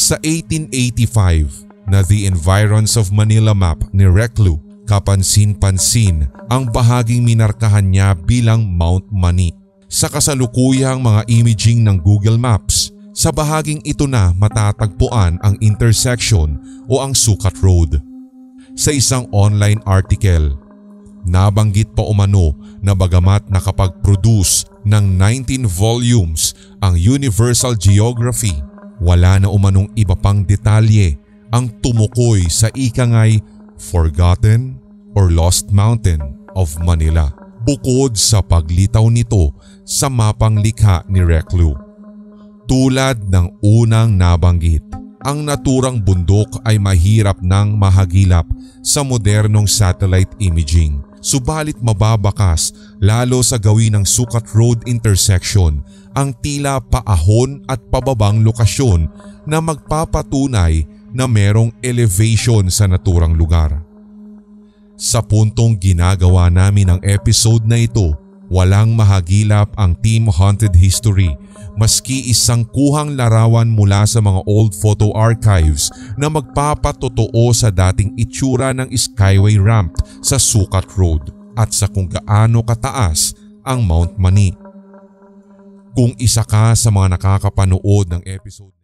Sa 1885 na The Environs of Manila map ni Reclu, kapansin-pansin ang bahaging minarkahan niya bilang Mount Mani. Sa kasalukuyang mga imaging ng Google Maps, sa bahaging ito na matatagpuan ang intersection o ang Sukat Road. Sa isang online article, nabanggit pa umano na bagamat nakapag-produce ng 19 volumes ang Universal Geography, wala na umanong iba pang detalye ang tumukoy sa ikangay Forgotten or Lost Mountain of Manila, bukod sa paglitaw nito sa mapang likha ni Reclu. Tulad ng unang nabanggit, ang naturang bundok ay mahirap nang mahagilap sa modernong satellite imaging. Subalit mababakas lalo sa gawin ng Sukat Road intersection ang tila paahon at pababang lokasyon na magpapatunay na merong elevation sa naturang lugar. Sa puntong ginagawa namin ang episode na ito, walang mahagilap ang Team Haunted History maski isang kuhang larawan mula sa mga old photo archives na magpapatotoo sa dating itsura ng skyway ramp sa Sukat Road at sa kung gaano kataas ang Mount Mani. Kung isa ka sa mga nakakapanood ng episode